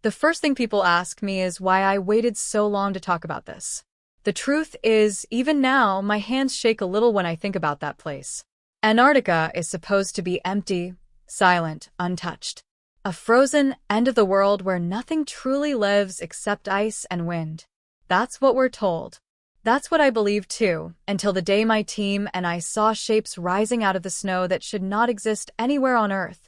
The first thing people ask me is why I waited so long to talk about this. The truth is, even now, my hands shake a little when I think about that place. Antarctica is supposed to be empty, silent, untouched. A frozen end of the world where nothing truly lives except ice and wind. That's what we're told. That's what I believed too, until the day my team and I saw shapes rising out of the snow that should not exist anywhere on Earth,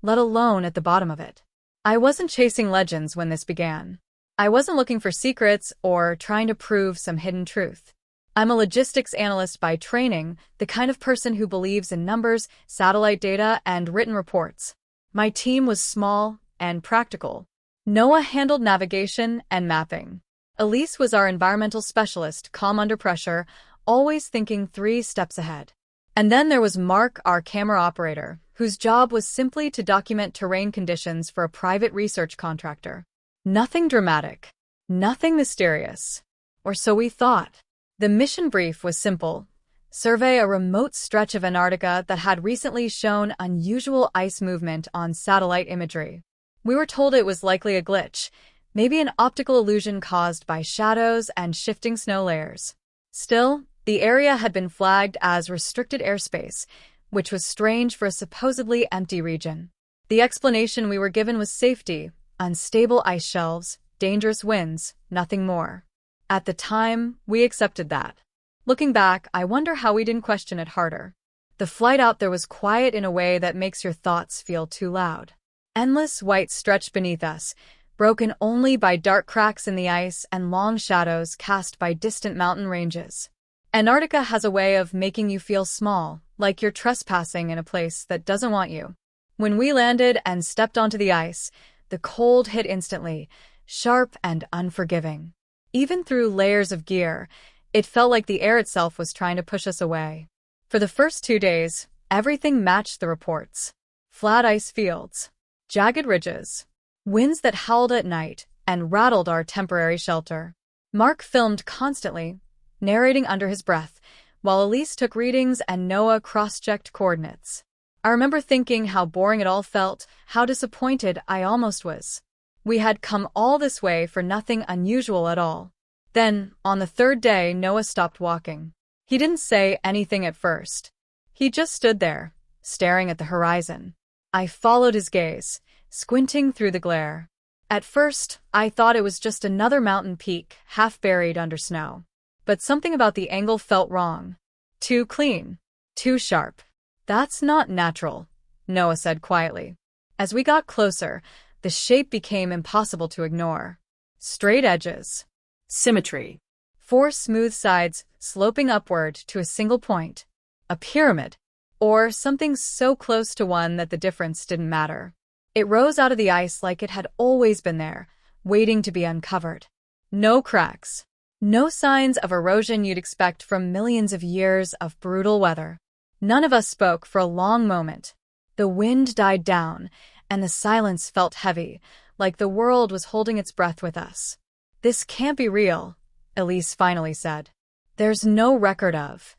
let alone at the bottom of it. I wasn't chasing legends when this began. I wasn't looking for secrets or trying to prove some hidden truth. I'm a logistics analyst by training, the kind of person who believes in numbers, satellite data, and written reports. My team was small and practical. Noah handled navigation and mapping. Elise was our environmental specialist, calm under pressure, always thinking 3 steps ahead. And then there was Mark, our camera operator, whose job was simply to document terrain conditions for a private research contractor. Nothing dramatic. Nothing mysterious. Or so we thought. The mission brief was simple. Survey a remote stretch of Antarctica that had recently shown unusual ice movement on satellite imagery. We were told it was likely a glitch, maybe an optical illusion caused by shadows and shifting snow layers. Still, the area had been flagged as restricted airspace, which was strange for a supposedly empty region. The explanation we were given was safety, unstable ice shelves, dangerous winds, nothing more. At the time, we accepted that. Looking back, I wonder how we didn't question it harder. The flight out there was quiet in a way that makes your thoughts feel too loud. Endless white stretched beneath us, broken only by dark cracks in the ice and long shadows cast by distant mountain ranges. Antarctica has a way of making you feel small, like you're trespassing in a place that doesn't want you. When we landed and stepped onto the ice, the cold hit instantly, sharp and unforgiving. Even through layers of gear, it felt like the air itself was trying to push us away. For the first 2 days, everything matched the reports. Flat ice fields, jagged ridges, winds that howled at night and rattled our temporary shelter. Mark filmed constantly, narrating under his breath, while Elise took readings and Noah cross-checked coordinates. I remember thinking how boring it all felt, how disappointed I almost was. We had come all this way for nothing unusual at all. Then, on the 3rd day, Noah stopped walking. He didn't say anything at first. He just stood there, staring at the horizon. I followed his gaze, squinting through the glare. At first, I thought it was just another mountain peak, half buried under snow. But something about the angle felt wrong. Too clean. Too sharp. That's not natural, Noah said quietly. As we got closer, the shape became impossible to ignore. Straight edges. Symmetry. 4 smooth sides sloping upward to a single point. A pyramid. Or something so close to one that the difference didn't matter. It rose out of the ice like it had always been there, waiting to be uncovered. No cracks. No signs of erosion you'd expect from millions of years of brutal weather. None of us spoke for a long moment. The wind died down, and the silence felt heavy, like the world was holding its breath with us. "This can't be real," Elise finally said. "There's no record of."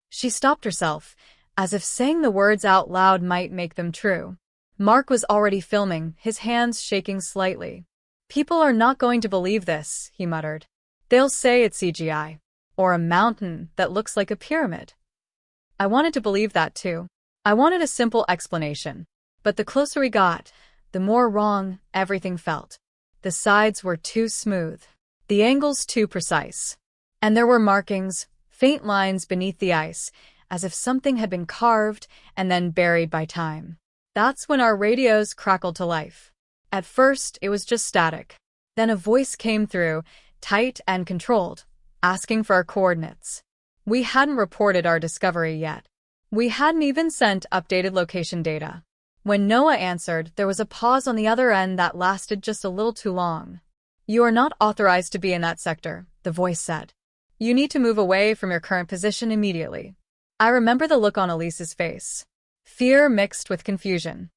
She stopped herself, as if saying the words out loud might make them true. Mark was already filming, his hands shaking slightly. "People are not going to believe this," he muttered. "They'll say it's CGI, or a mountain that looks like a pyramid." I wanted to believe that too. I wanted a simple explanation. But the closer we got, the more wrong everything felt. The sides were too smooth. The angles too precise. And there were markings, faint lines beneath the ice, as if something had been carved and then buried by time. That's when our radios crackled to life. At first, it was just static. Then a voice came through, tight and controlled, asking for our coordinates. We hadn't reported our discovery yet. We hadn't even sent updated location data. When Noah answered, there was a pause on the other end that lasted just a little too long. "You are not authorized to be in that sector," the voice said. "You need to move away from your current position immediately." I remember the look on Elise's face. Fear mixed with confusion.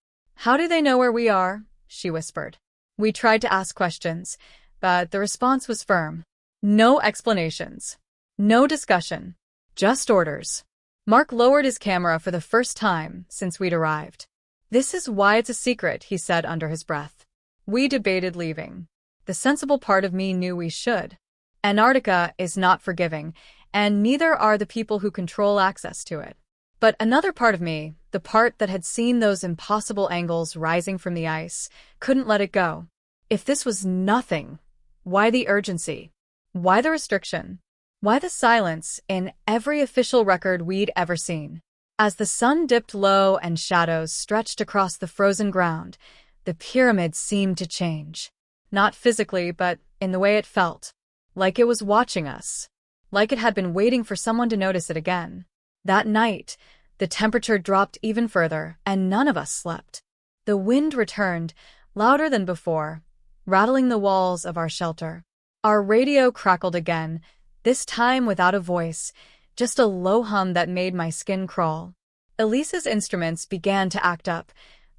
"How do they know where we are?" she whispered. We tried to ask questions, but the response was firm. No explanations. No discussion. Just orders. Mark lowered his camera for the first time since we'd arrived. "This is why it's a secret," he said under his breath. We debated leaving. The sensible part of me knew we should. Antarctica is not forgiving, and neither are the people who control access to it. But another part of me, the part that had seen those impossible angles rising from the ice, couldn't let it go. If this was nothing, why the urgency? Why the restriction? Why the silence in every official record we'd ever seen? As the sun dipped low and shadows stretched across the frozen ground, the pyramid seemed to change. Not physically, but in the way it felt. Like it was watching us. Like it had been waiting for someone to notice it again. That night, the temperature dropped even further, and none of us slept. The wind returned, louder than before, rattling the walls of our shelter. Our radio crackled again, this time without a voice, just a low hum that made my skin crawl. Elise's instruments began to act up,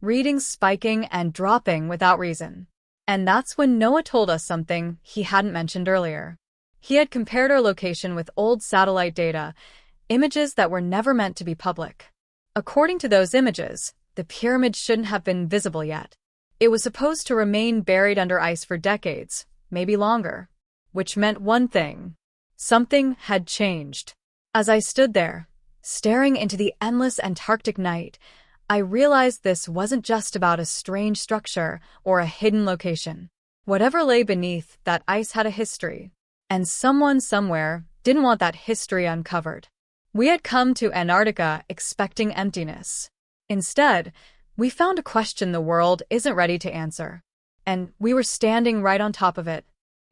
readings spiking and dropping without reason. And that's when Noah told us something he hadn't mentioned earlier. He had compared our location with old satellite data, images that were never meant to be public. According to those images, the pyramid shouldn't have been visible yet. It was supposed to remain buried under ice for decades, maybe longer. Which meant one thing. Something had changed. As I stood there, staring into the endless Antarctic night, I realized this wasn't just about a strange structure or a hidden location. Whatever lay beneath that ice had a history, and someone somewhere didn't want that history uncovered. We had come to Antarctica expecting emptiness. Instead, we found a question the world isn't ready to answer. And we were standing right on top of it.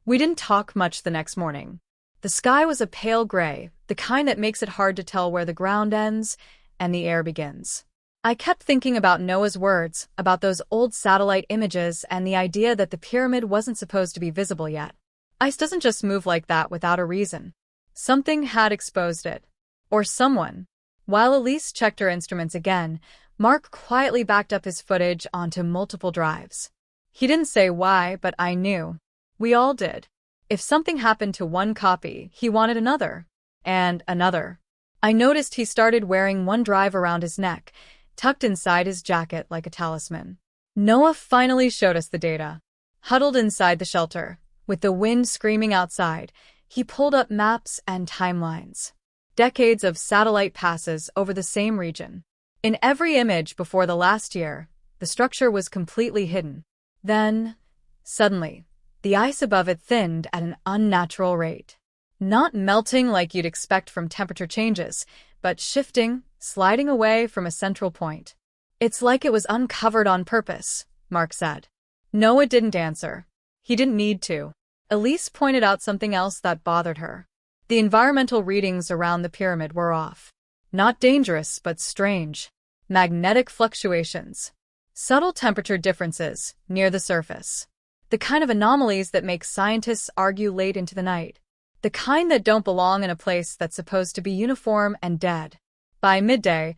We didn't talk much the next morning. The sky was a pale gray, the kind that makes it hard to tell where the ground ends and the air begins. I kept thinking about Noah's words, about those old satellite images and the idea that the pyramid wasn't supposed to be visible yet. Ice doesn't just move like that without a reason. Something had exposed it. Or someone. While Elise checked her instruments again, Mark quietly backed up his footage onto multiple drives. He didn't say why, but I knew. We all did. If something happened to one copy, he wanted another. And another. I noticed he started wearing one drive around his neck, tucked inside his jacket like a talisman. Noah finally showed us the data. Huddled inside the shelter, with the wind screaming outside, he pulled up maps and timelines. Decades of satellite passes over the same region. In every image before the last year, the structure was completely hidden. Then, suddenly, the ice above it thinned at an unnatural rate. Not melting like you'd expect from temperature changes, but shifting, sliding away from a central point. It's like it was uncovered on purpose, Mark said. Noah didn't answer. He didn't need to. Elise pointed out something else that bothered her. The environmental readings around the pyramid were off. Not dangerous, but strange. Magnetic fluctuations. Subtle temperature differences near the surface. The kind of anomalies that make scientists argue late into the night. The kind that don't belong in a place that's supposed to be uniform and dead. By midday,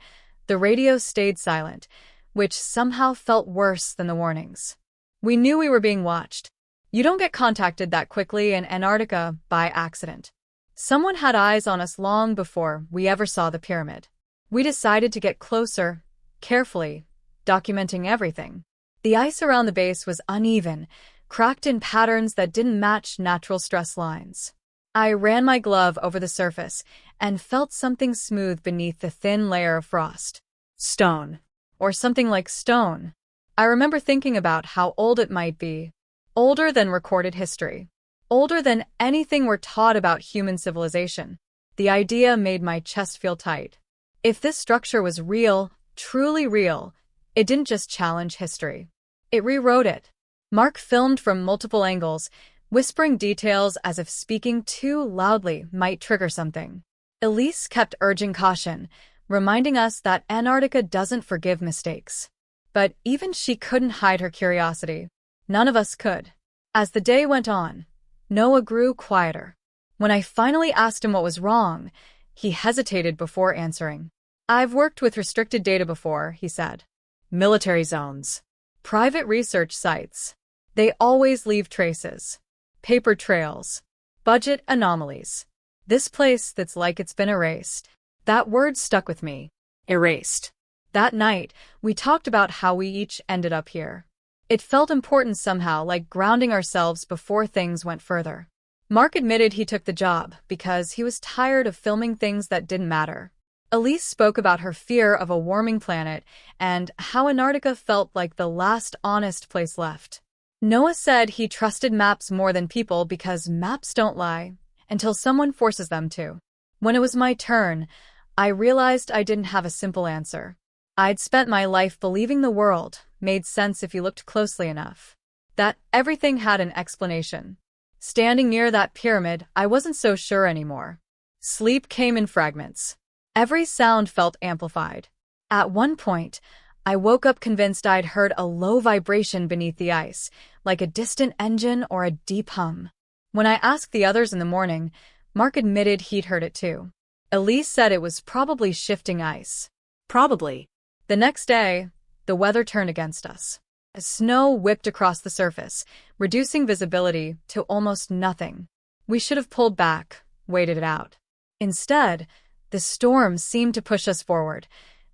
the radio stayed silent, which somehow felt worse than the warnings. We knew we were being watched. You don't get contacted that quickly in Antarctica by accident. Someone had eyes on us long before we ever saw the pyramid. We decided to get closer, carefully, documenting everything. The ice around the base was uneven, cracked in patterns that didn't match natural stress lines. I ran my glove over the surface and felt something smooth beneath the thin layer of frost. Stone. Or something like stone. I remember thinking about how old it might be. Older than recorded history. Older than anything we're taught about human civilization. The idea made my chest feel tight. If this structure was real, truly real, it didn't just challenge history. It rewrote it. Mark filmed from multiple angles, whispering details as if speaking too loudly might trigger something. Elise kept urging caution, reminding us that Antarctica doesn't forgive mistakes. But even she couldn't hide her curiosity. None of us could. As the day went on, Noah grew quieter. When I finally asked him what was wrong, he hesitated before answering. I've worked with restricted data before, he said. Military zones. Private research sites. They always leave traces. Paper trails. Budget anomalies. This place that's like it's been erased. That word stuck with me. Erased. That night, we talked about how we each ended up here. It felt important somehow, like grounding ourselves before things went further. Mark admitted he took the job because he was tired of filming things that didn't matter. Elise spoke about her fear of a warming planet and how Antarctica felt like the last honest place left. Noah said he trusted maps more than people because maps don't lie until someone forces them to. When it was my turn, I realized I didn't have a simple answer. I'd spent my life believing the world made sense if you looked closely enough, that everything had an explanation. Standing near that pyramid, I wasn't so sure anymore. Sleep came in fragments. Every sound felt amplified. At one point, I woke up convinced I'd heard a low vibration beneath the ice, like a distant engine or a deep hum. When I asked the others in the morning, Mark admitted he'd heard it too. Elise said it was probably shifting ice. Probably. The next day, the weather turned against us. Snow whipped across the surface, reducing visibility to almost nothing. We should have pulled back, waited it out. Instead, the storm seemed to push us forward,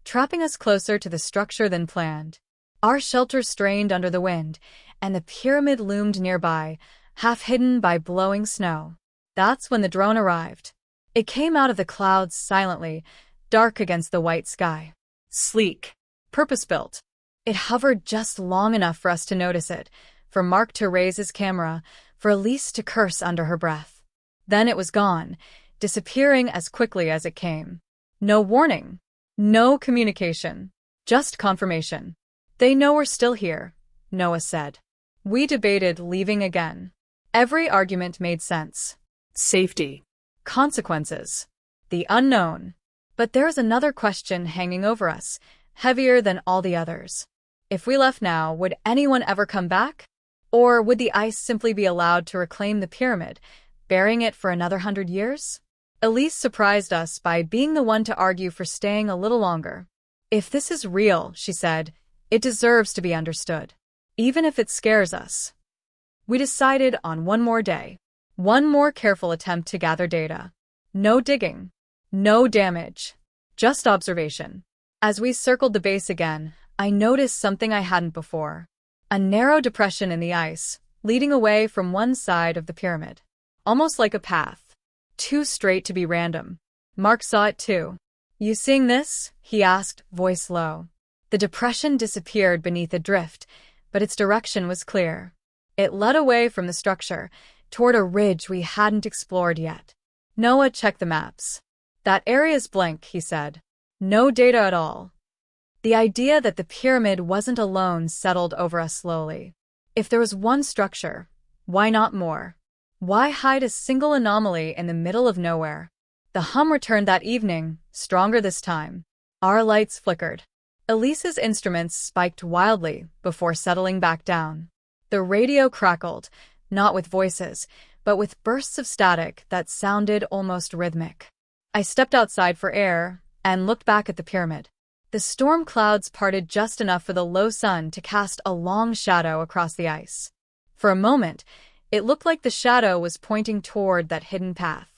trapping us closer to the structure than planned. Our shelter strained under the wind, and the pyramid loomed nearby, half hidden by blowing snow. That's when the drone arrived. It came out of the clouds silently, dark against the white sky. Sleek. Purpose-built. It hovered just long enough for us to notice it, for Mark to raise his camera, for Elise to curse under her breath. Then it was gone, disappearing as quickly as it came. No warning. No communication. Just confirmation. They know we're still here, Noah said. We debated leaving again. Every argument made sense. Safety. Consequences. The unknown. But there's another question hanging over us, heavier than all the others. If we left now, would anyone ever come back? Or would the ice simply be allowed to reclaim the pyramid, burying it for another 100 years? Elise surprised us by being the one to argue for staying a little longer. If this is real, she said, it deserves to be understood, even if it scares us. We decided on one more day, one more careful attempt to gather data. No digging, no damage, just observation. As we circled the base again, I noticed something I hadn't before. A narrow depression in the ice, leading away from one side of the pyramid. Almost like a path. Too straight to be random. Mark saw it too. You seeing this? He asked, voice low. The depression disappeared beneath a drift, but its direction was clear. It led away from the structure, toward a ridge we hadn't explored yet. Noah checked the maps. That area's blank, he said. No data at all. The idea that the pyramid wasn't alone settled over us slowly. If there was one structure, why not more? Why hide a single anomaly in the middle of nowhere? The hum returned that evening, stronger this time. Our lights flickered. Elise's instruments spiked wildly before settling back down. The radio crackled, not with voices, but with bursts of static that sounded almost rhythmic. I stepped outside for air and looked back at the pyramid. The storm clouds parted just enough for the low sun to cast a long shadow across the ice. For a moment, it looked like the shadow was pointing toward that hidden path.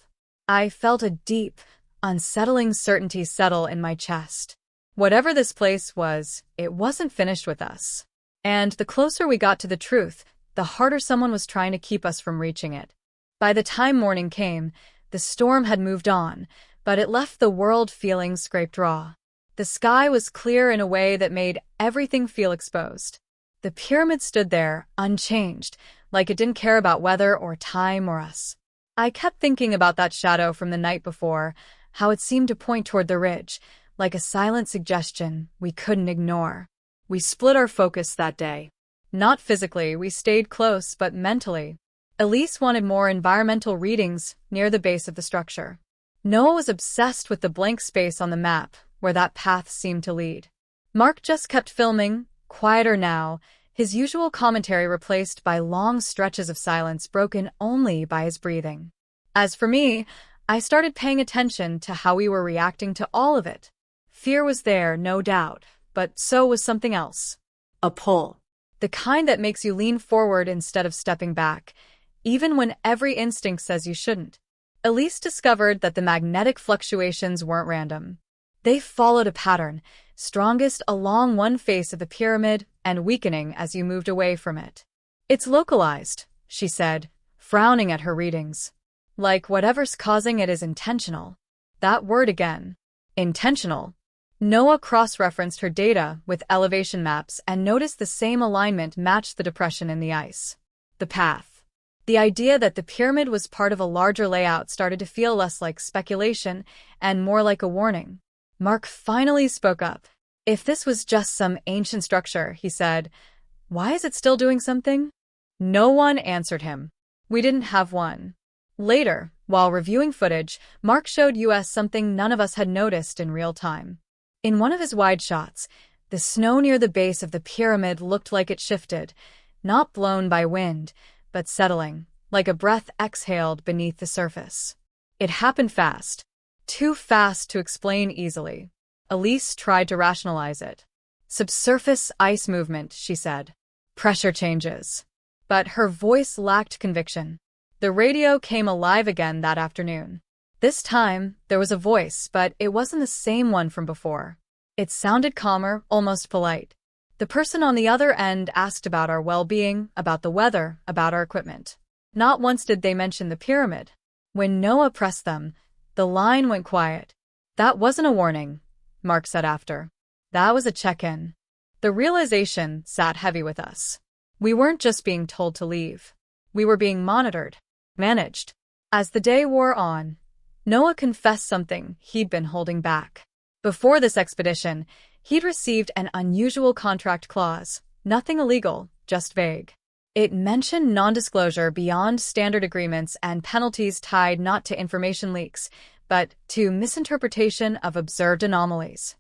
I felt a deep, unsettling certainty settle in my chest. Whatever this place was, it wasn't finished with us. And the closer we got to the truth, the harder someone was trying to keep us from reaching it. By the time morning came, the storm had moved on, but it left the world feeling scraped raw. The sky was clear in a way that made everything feel exposed. The pyramid stood there, unchanged, like it didn't care about weather or time or us. I kept thinking about that shadow from the night before, how it seemed to point toward the ridge, like a silent suggestion we couldn't ignore. We split our focus that day. Not physically, we stayed close, but mentally. Elise wanted more environmental readings near the base of the structure. Noah was obsessed with the blank space on the map, where that path seemed to lead. Mark just kept filming, quieter now, his usual commentary replaced by long stretches of silence broken only by his breathing. As for me, I started paying attention to how we were reacting to all of it. Fear was there, no doubt, but so was something else. A pull. The kind that makes you lean forward instead of stepping back, even when every instinct says you shouldn't. Elise discovered that the magnetic fluctuations weren't random. They followed a pattern, strongest along one face of the pyramid and weakening as you moved away from it. "It's localized," she said, frowning at her readings. "Like whatever's causing it is intentional." That word again. Intentional. Noah cross-referenced her data with elevation maps and noticed the same alignment matched the depression in the ice. The path. The idea that the pyramid was part of a larger layout started to feel less like speculation and more like a warning. Mark finally spoke up. "If this was just some ancient structure," he said, "why is it still doing something?" No one answered him. We didn't have one. Later, while reviewing footage, Mark showed us something none of us had noticed in real time. In one of his wide shots, the snow near the base of the pyramid looked like it shifted, not blown by wind, but settling, like a breath exhaled beneath the surface. It happened fast. Too fast to explain easily. Elise tried to rationalize it. "Subsurface ice movement," she said. "Pressure changes." But her voice lacked conviction. The radio came alive again that afternoon. This time, there was a voice, but it wasn't the same one from before. It sounded calmer, almost polite. The person on the other end asked about our well-being, about the weather, about our equipment. Not once did they mention the pyramid. When Noah pressed them, the line went quiet. "That wasn't a warning," Mark said after. "That was a check-in." The realization sat heavy with us. We weren't just being told to leave. We were being monitored, managed. As the day wore on, Noah confessed something he'd been holding back. Before this expedition, he'd received an unusual contract clause, nothing illegal, just vague. It mentioned non-disclosure beyond standard agreements and penalties tied not to information leaks, but to misinterpretation of observed anomalies.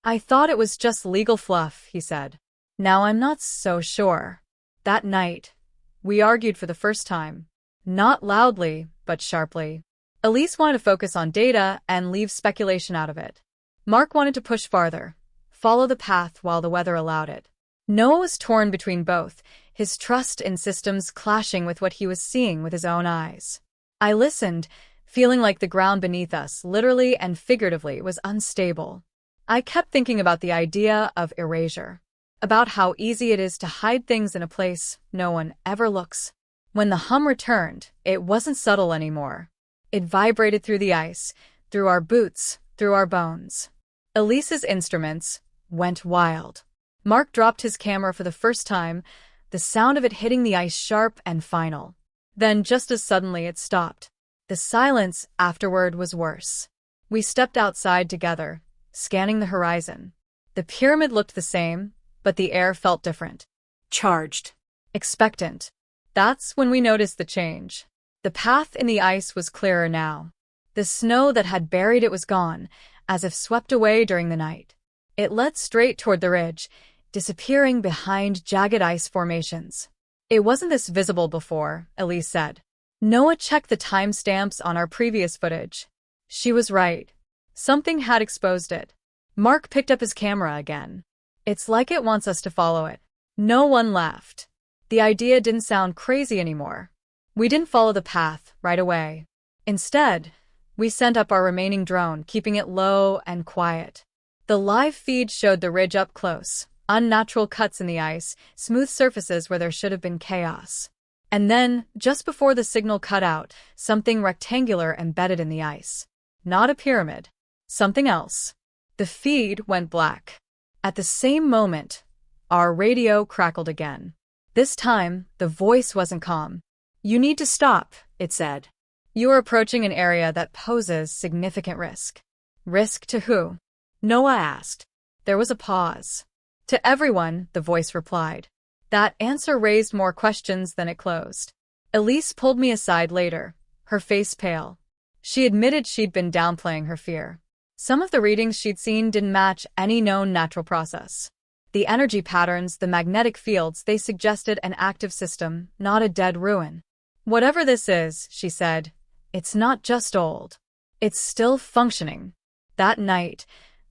"I thought it was just legal fluff," he said. "Now I'm not so sure." That night, we argued for the first time. Not loudly, but sharply. Elise wanted to focus on data and leave speculation out of it. Mark wanted to push farther, follow the path while the weather allowed it. Noah was torn between both, his trust in systems clashing with what he was seeing with his own eyes. I listened, feeling like the ground beneath us, literally and figuratively, was unstable. I kept thinking about the idea of erasure, about how easy it is to hide things in a place no one ever looks. When the hum returned, it wasn't subtle anymore. It vibrated through the ice, through our boots, through our bones. Elise's instruments went wild. Mark dropped his camera for the first time, the sound of it hitting the ice sharp and final. Then, just as suddenly, it stopped. The silence afterward was worse. We stepped outside together, scanning the horizon. The pyramid looked the same, but the air felt different. Charged. Expectant. That's when we noticed the change. The path in the ice was clearer now. The snow that had buried it was gone, as if swept away during the night. It led straight toward the ridge, disappearing behind jagged ice formations. "It wasn't this visible before," Elise said. Noah checked the timestamps on our previous footage. She was right. Something had exposed it. Mark picked up his camera again. "It's like it wants us to follow it." No one laughed. The idea didn't sound crazy anymore. We didn't follow the path right away. Instead, we sent up our remaining drone, keeping it low and quiet. The live feed showed the ridge up close, unnatural cuts in the ice, smooth surfaces where there should have been chaos. And then, just before the signal cut out, something rectangular embedded in the ice. Not a pyramid. Something else. The feed went black. At the same moment, our radio crackled again. This time, the voice wasn't calm. "You need to stop," it said. "You are approaching an area that poses significant risk." "Risk to who?" Noah asked. There was a pause. "To everyone," the voice replied. That answer raised more questions than it closed. Elise pulled me aside later, her face pale. She admitted she'd been downplaying her fear. Some of the readings she'd seen didn't match any known natural process. The energy patterns, the magnetic fields, they suggested an active system, not a dead ruin. "Whatever this is," she said, "it's not just old. It's still functioning." That night,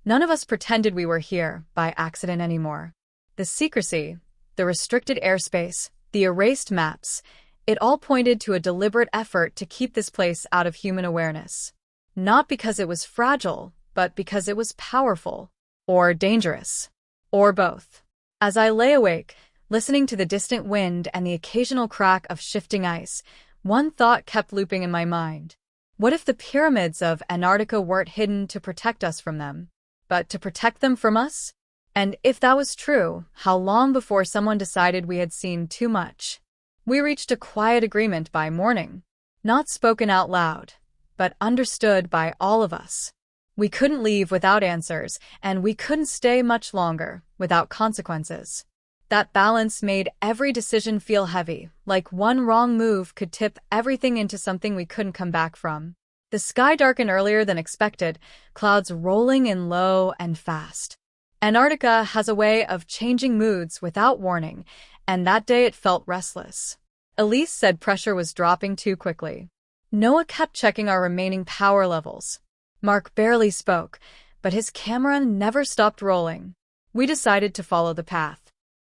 none of us pretended we were here by accident anymore. The secrecy, the restricted airspace, the erased maps, it all pointed to a deliberate effort to keep this place out of human awareness. Not because it was fragile, but because it was powerful. or dangerous, or both. As I lay awake, listening to the distant wind and the occasional crack of shifting ice, one thought kept looping in my mind. What if the pyramids of Antarctica weren't hidden to protect us from them, but to protect them from us? And if that was true, how long before someone decided we had seen too much? We reached a quiet agreement by morning, not spoken out loud, but understood by all of us. We couldn't leave without answers, and we couldn't stay much longer without consequences. That balance made every decision feel heavy, like one wrong move could tip everything into something we couldn't come back from. The sky darkened earlier than expected, clouds rolling in low and fast. Antarctica has a way of changing moods without warning, and that day it felt restless. Elise said pressure was dropping too quickly. Noah kept checking our remaining power levels. Mark barely spoke, but his camera never stopped rolling. We decided to follow the path.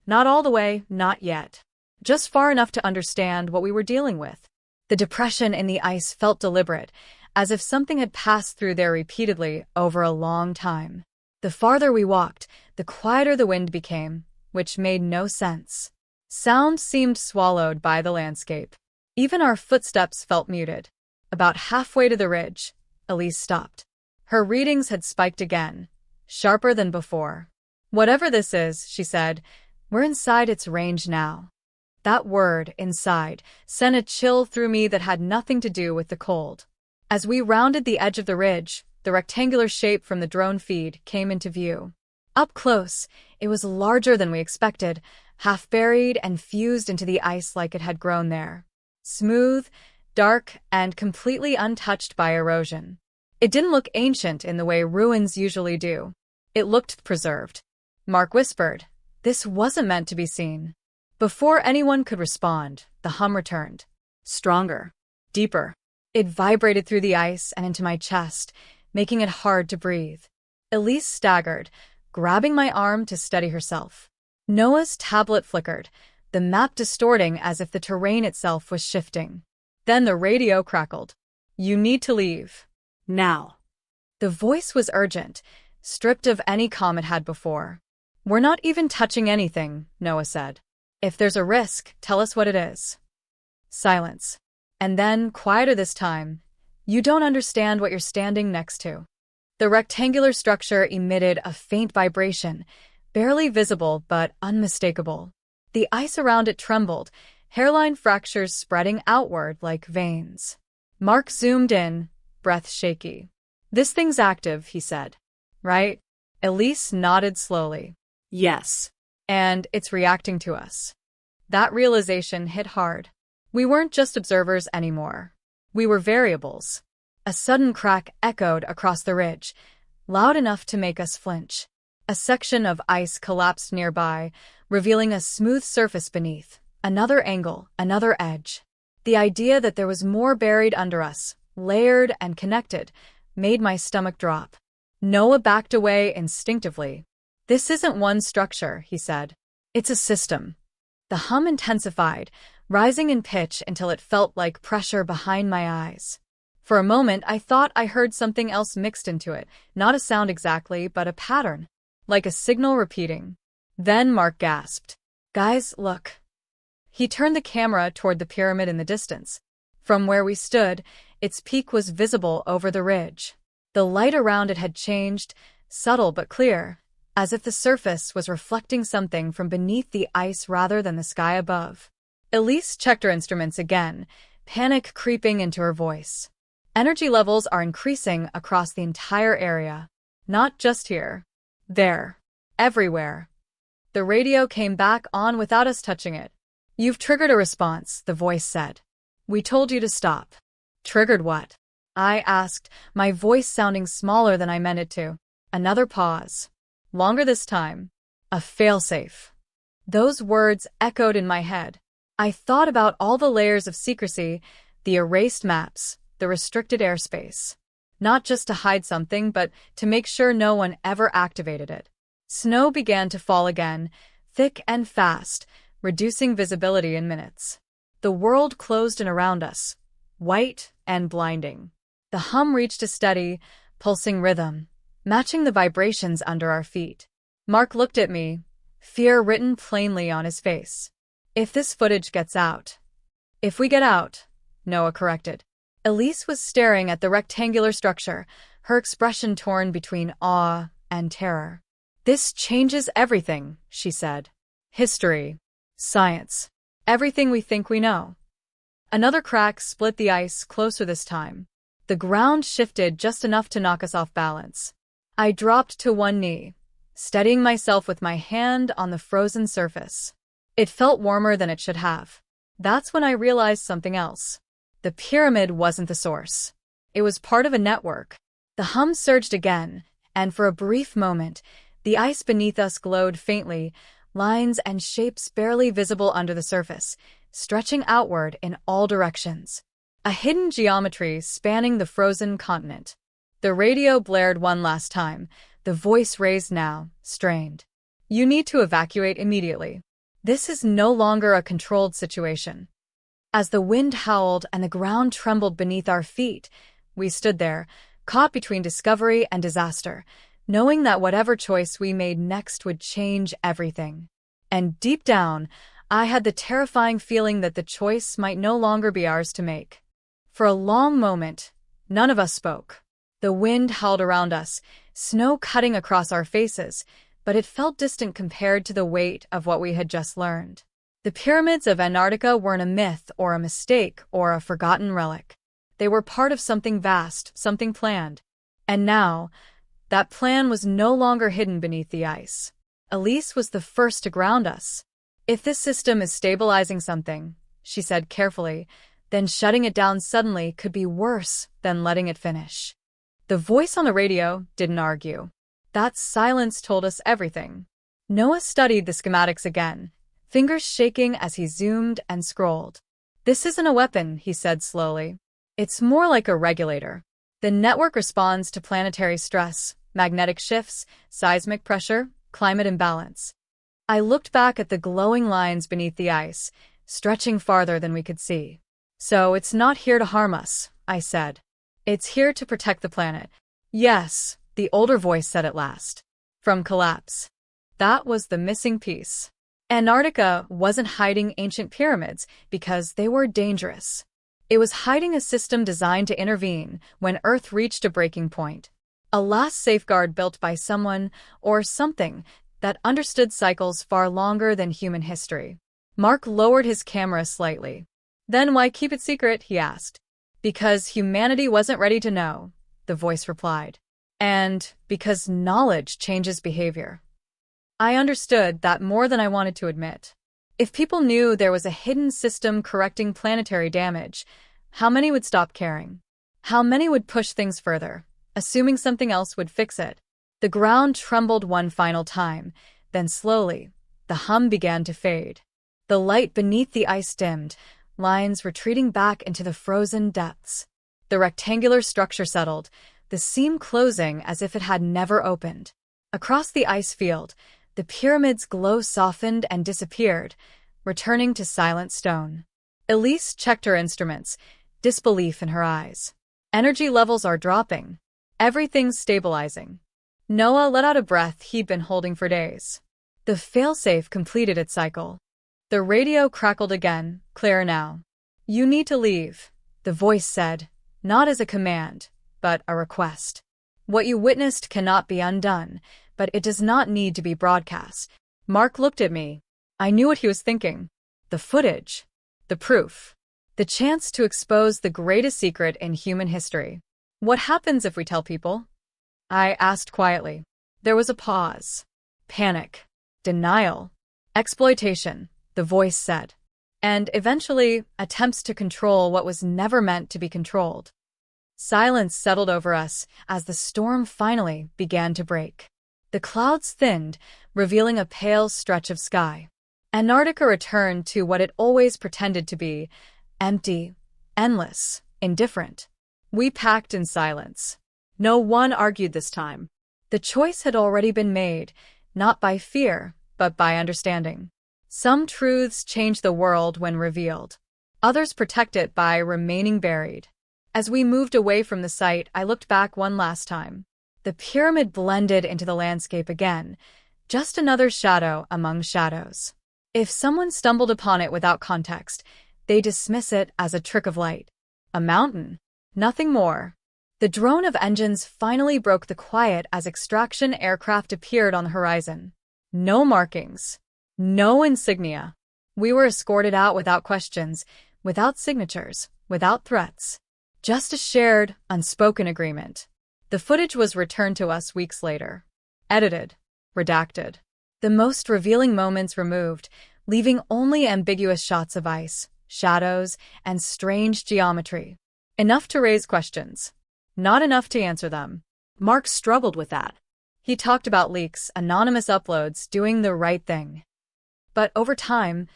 Not all the way, not yet. Just far enough to understand what we were dealing with. The depression in the ice felt deliberate, as if something had passed through there repeatedly over a long time. The farther we walked, the quieter the wind became, which made no sense. Sound seemed swallowed by the landscape. Even our footsteps felt muted. About halfway to the ridge, Elise stopped. Her readings had spiked again, sharper than before. "Whatever this is," she said, "we're inside its range now." That word, inside, sent a chill through me that had nothing to do with the cold. As we rounded the edge of the ridge, the rectangular shape from the drone feed came into view. Up close, it was larger than we expected, half buried and fused into the ice like it had grown there. Smooth, dark, and completely untouched by erosion. It didn't look ancient in the way ruins usually do. It looked preserved. Mark whispered, "This wasn't meant to be seen." Before anyone could respond, the hum returned. Stronger. Deeper. It vibrated through the ice and into my chest, making it hard to breathe. Elise staggered, grabbing my arm to steady herself. Noah's tablet flickered, the map distorting as if the terrain itself was shifting. Then the radio crackled. "You need to leave. Now." The voice was urgent, stripped of any calm it had before. "We're not even touching anything," Noah said. "If there's a risk, tell us what it is." Silence. And then, quieter this time, "You don't understand what you're standing next to." The rectangular structure emitted a faint vibration, barely visible but unmistakable. The ice around it trembled, hairline fractures spreading outward like veins. Mark zoomed in, breath shaky. "This thing's active," he said. "Right?" Elise nodded slowly. "Yes. And it's reacting to us." That realization hit hard. We weren't just observers anymore. We were variables. A sudden crack echoed across the ridge, loud enough to make us flinch. A section of ice collapsed nearby, revealing a smooth surface beneath. Another angle, another edge. The idea that there was more buried under us, layered and connected, made my stomach drop. Noah backed away instinctively. "This isn't one structure," he said. "It's a system." The hum intensified, rising in pitch until it felt like pressure behind my eyes. For a moment, I thought I heard something else mixed into it, not a sound exactly, but a pattern, like a signal repeating. Then Mark gasped. "Guys, look." He turned the camera toward the pyramid in the distance. From where we stood, its peak was visible over the ridge. The light around it had changed, subtle but clear, as if the surface was reflecting something from beneath the ice rather than the sky above. Elise checked her instruments again, panic creeping into her voice. "Energy levels are increasing across the entire area. Not just here. There. Everywhere." The radio came back on without us touching it. "You've triggered a response," the voice said. "We told you to stop." "Triggered what?" I asked, my voice sounding smaller than I meant it to. Another pause. Longer this time. "A failsafe." Those words echoed in my head. I thought about all the layers of secrecy, the erased maps, the restricted airspace. Not just to hide something, but to make sure no one ever activated it. Snow began to fall again, thick and fast, reducing visibility in minutes. The world closed in around us, white and blinding. The hum reached a steady, pulsing rhythm, matching the vibrations under our feet. Mark looked at me, fear written plainly on his face. If this footage gets out. If we get out, Noah corrected. Elise was staring at the rectangular structure, her expression torn between awe and terror. This changes everything, she said. History, science, everything we think we know. Another crack split the ice closer this time. The ground shifted just enough to knock us off balance. I dropped to one knee, steadying myself with my hand on the frozen surface. It felt warmer than it should have. That's when I realized something else. The pyramid wasn't the source. It was part of a network. The hum surged again, and for a brief moment, the ice beneath us glowed faintly, lines and shapes barely visible under the surface, stretching outward in all directions. A hidden geometry spanning the frozen continent. The radio blared one last time, the voice raised now, strained. You need to evacuate immediately. This is no longer a controlled situation. As the wind howled and the ground trembled beneath our feet, we stood there, caught between discovery and disaster, knowing that whatever choice we made next would change everything. And deep down, I had the terrifying feeling that the choice might no longer be ours to make. For a long moment, none of us spoke. The wind howled around us, snow cutting across our faces, but it felt distant compared to the weight of what we had just learned. The pyramids of Antarctica weren't a myth or a mistake or a forgotten relic. They were part of something vast, something planned. And now, that plan was no longer hidden beneath the ice. Elise was the first to ground us. If this system is stabilizing something, she said carefully, then shutting it down suddenly could be worse than letting it finish. The voice on the radio didn't argue. That silence told us everything. Noah studied the schematics again, fingers shaking as he zoomed and scrolled. This isn't a weapon, he said slowly. It's more like a regulator. The network responds to planetary stress, magnetic shifts, seismic pressure, climate imbalance. I looked back at the glowing lines beneath the ice, stretching farther than we could see. So it's not here to harm us, I said. It's here to protect the planet. Yes, the older voice said at last. From collapse. That was the missing piece. Antarctica wasn't hiding ancient pyramids because they were dangerous. It was hiding a system designed to intervene when Earth reached a breaking point. A last safeguard built by someone or something that understood cycles far longer than human history. Mark lowered his camera slightly. Then why keep it secret, he asked. Because humanity wasn't ready to know, the voice replied. And because knowledge changes behavior. I understood that more than I wanted to admit. If people knew there was a hidden system correcting planetary damage, how many would stop caring? How many would push things further, assuming something else would fix it? The ground trembled one final time, then slowly, the hum began to fade. The light beneath the ice dimmed, lines retreating back into the frozen depths. The rectangular structure settled, the seam closing as if it had never opened. Across the ice field, the pyramid's glow softened and disappeared, returning to silent stone. Elise checked her instruments, disbelief in her eyes. Energy levels are dropping. Everything's stabilizing. Noah let out a breath he'd been holding for days. The failsafe completed its cycle. The radio crackled again, clear now. You need to leave, the voice said, not as a command, but a request. What you witnessed cannot be undone, but it does not need to be broadcast. Mark looked at me. I knew what he was thinking. The footage. The proof. The chance to expose the greatest secret in human history. What happens if we tell people? I asked quietly. There was a pause. Panic. Denial. Exploitation, the voice said. And eventually, attempts to control what was never meant to be controlled. Silence settled over us as the storm finally began to break. The clouds thinned, revealing a pale stretch of sky. Antarctica returned to what it always pretended to be, empty, endless, indifferent. We packed in silence. No one argued this time. The choice had already been made, not by fear, but by understanding. Some truths change the world when revealed. Others protect it by remaining buried. As we moved away from the site, I looked back one last time. The pyramid blended into the landscape again, just another shadow among shadows. If someone stumbled upon it without context, they dismiss it as a trick of light. A mountain. Nothing more. The drone of engines finally broke the quiet as extraction aircraft appeared on the horizon. No markings. No insignia. We were escorted out without questions, without signatures, without threats. Just a shared, unspoken agreement. The footage was returned to us weeks later. Edited. Redacted. The most revealing moments removed, leaving only ambiguous shots of ice, shadows, and strange geometry. Enough to raise questions. Not enough to answer them. Mark struggled with that. He talked about leaks, anonymous uploads, doing the right thing. But over time,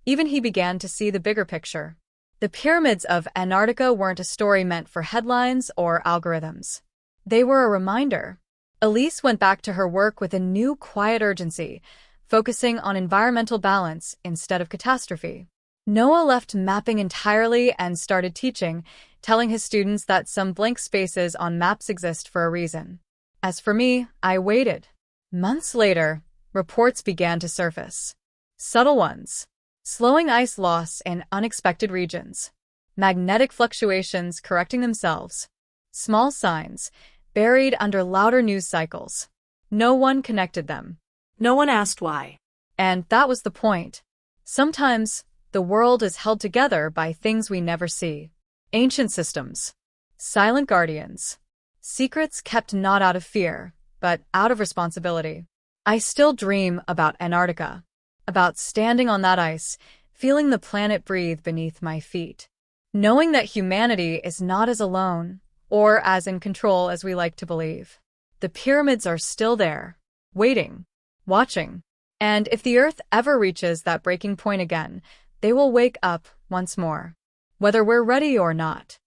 even he began to see the bigger picture. The pyramids of Antarctica weren't a story meant for headlines or algorithms. They were a reminder. Elise went back to her work with a new quiet urgency, focusing on environmental balance instead of catastrophe. Noah left mapping entirely and started teaching, telling his students that some blank spaces on maps exist for a reason. As for me, I waited. Months later, reports began to surface. Subtle ones. Slowing ice loss in unexpected regions. Magnetic fluctuations correcting themselves. Small signs, buried under louder news cycles. No one connected them. No one asked why. And that was the point. Sometimes, the world is held together by things we never see. Ancient systems. Silent guardians. Secrets kept not out of fear, but out of responsibility. I still dream about Antarctica. About standing on that ice, feeling the planet breathe beneath my feet. Knowing that humanity is not as alone, or as in control as we like to believe. The pyramids are still there, waiting, watching. And if the Earth ever reaches that breaking point again, they will wake up once more. Whether we're ready or not.